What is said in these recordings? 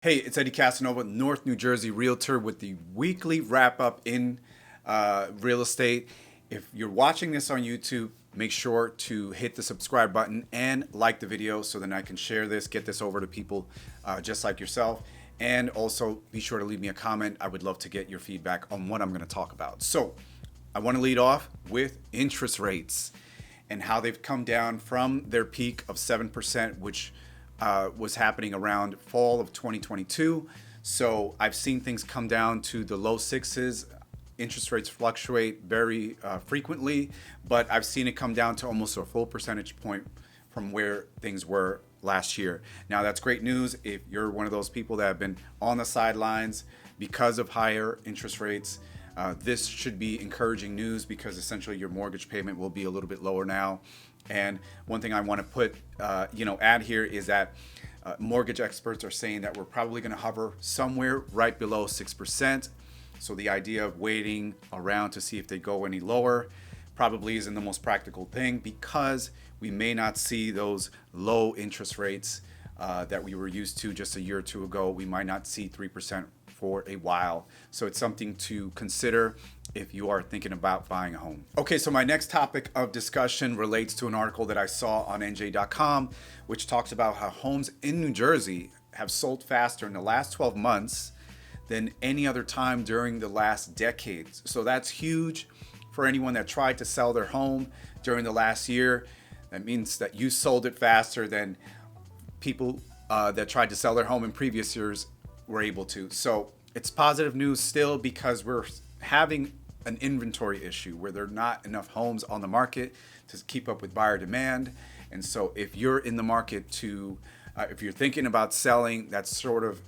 Hey, it's Eddie Casanova, North New Jersey Realtor with the weekly wrap up in real estate. If you're watching this on YouTube, make sure to hit the subscribe button and like the video so then I can share this, get this over to people just like yourself. And also be sure to leave me a comment. I would love to get your feedback on what I'm going to talk about. So I want to lead off with interest rates and how they've come down from their peak of 7%, which was happening around fall of 2022. So I've seen things come down to the low sixes. Interest rates fluctuate very frequently, but I've seen it come down to almost a full percentage point from where things were last year. Now, that's great news if you're one of those people that have been on the sidelines because of higher interest rates. This should be encouraging news because essentially your mortgage payment will be a little bit lower now. And one thing I want to put, add here is that mortgage experts are saying that we're probably going to hover somewhere right below 6%. So the idea of waiting around to see if they go any lower probably isn't the most practical thing because we may not see those low interest rates that we were used to just a year or two ago. We might not see 3% for a while. So it's something to consider if you are thinking about buying a home. Okay, so my next topic of discussion relates to an article that I saw on NJ.com, which talks about how homes in New Jersey have sold faster in the last 12 months than any other time during the last decades. So that's huge for anyone that tried to sell their home during the last year. That means that you sold it faster than people that tried to sell their home in previous years were able to. So it's positive news still because we're having an inventory issue where there are not enough homes on the market to keep up with buyer demand. And so if you're in the market to, if you're thinking about selling, that's sort of,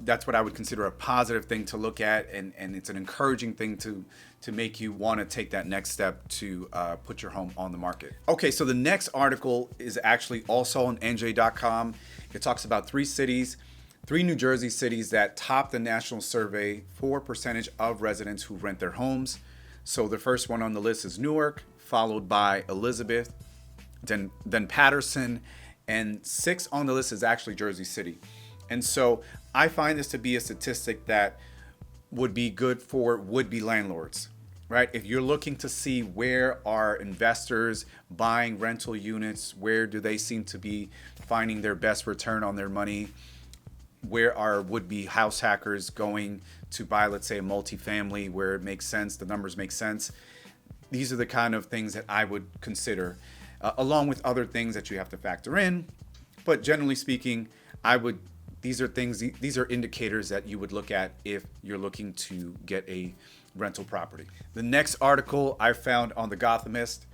that's what I would consider a positive thing to look at. And it's an encouraging thing to make you want to take that next step to put your home on the market. Okay, so the next article is actually also on NJ.com. It talks about three New Jersey cities that top the national survey for percentage of residents who rent their homes. So the first one on the list is Newark, followed by Elizabeth, then Patterson, and 6 on the list is actually Jersey City. And so I find this to be a statistic that would be good for would-be landlords, right? If you're looking to see where are investors buying rental units, where do they seem to be finding their best return on their money, where are would-be house hackers going to buy, let's say, a multifamily where it makes sense, the numbers make sense. These are the kind of things that I would consider, along with other things that you have to factor in. But generally speaking, these are indicators that you would look at if you're looking to get a rental property. The next article I found on the Gothamist,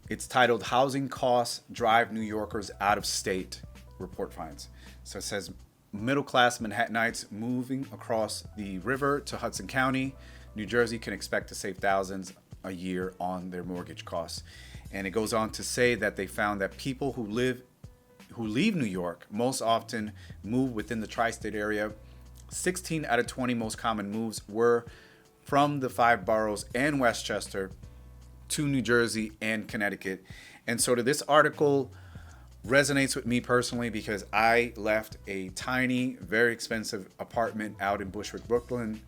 it's titled "Housing Costs Drive New Yorkers Out of State," report finds. So it says, middle-class Manhattanites moving across the river to Hudson County, New Jersey can expect to save thousands a year on their mortgage costs. And it goes on to say that they found that people who leave New York most often move within the tri-state area. 16 out of 20 most common moves were from the 5 boroughs and Westchester to New Jersey and Connecticut. And so to this article resonates with me personally because I left a tiny, very expensive apartment out in Bushwick, Brooklyn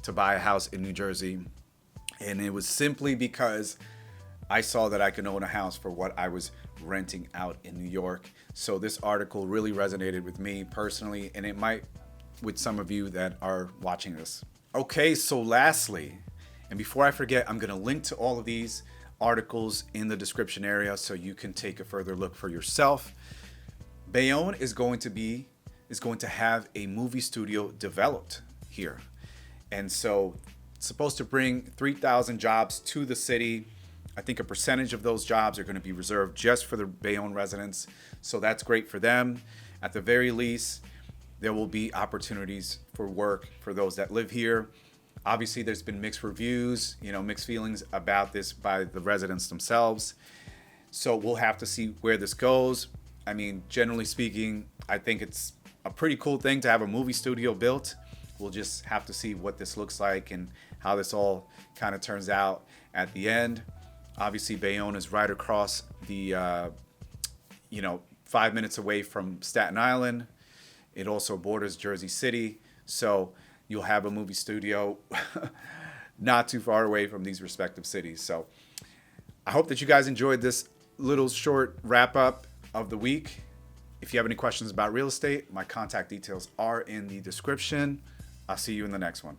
to buy a house in New Jersey. And it was simply because I saw that I could own a house for what I was renting out in New York. So this article really resonated with me personally, and it might with some of you that are watching this. Okay, so lastly, and before I forget, I'm going to link to all of these articles in the description area so you can take a further look for yourself. Bayonne is going to have a movie studio developed here. And so it's supposed to bring 3,000 jobs to the city. I think a percentage of those jobs are going to be reserved just for the Bayonne residents. So that's great for them. At the very least, there will be opportunities for work for those that live here. Obviously, there's been mixed reviews, mixed feelings about this by the residents themselves. So we'll have to see where this goes. I mean, generally speaking, I think it's a pretty cool thing to have a movie studio built. We'll just have to see what this looks like and how this all kind of turns out at the end. Obviously, Bayonne is right across the, 5 minutes away from Staten Island. It also borders Jersey City, so you'll have a movie studio not too far away from these respective cities. So I hope that you guys enjoyed this little short wrap up of the week. If you have any questions about real estate, my contact details are in the description. I'll see you in the next one.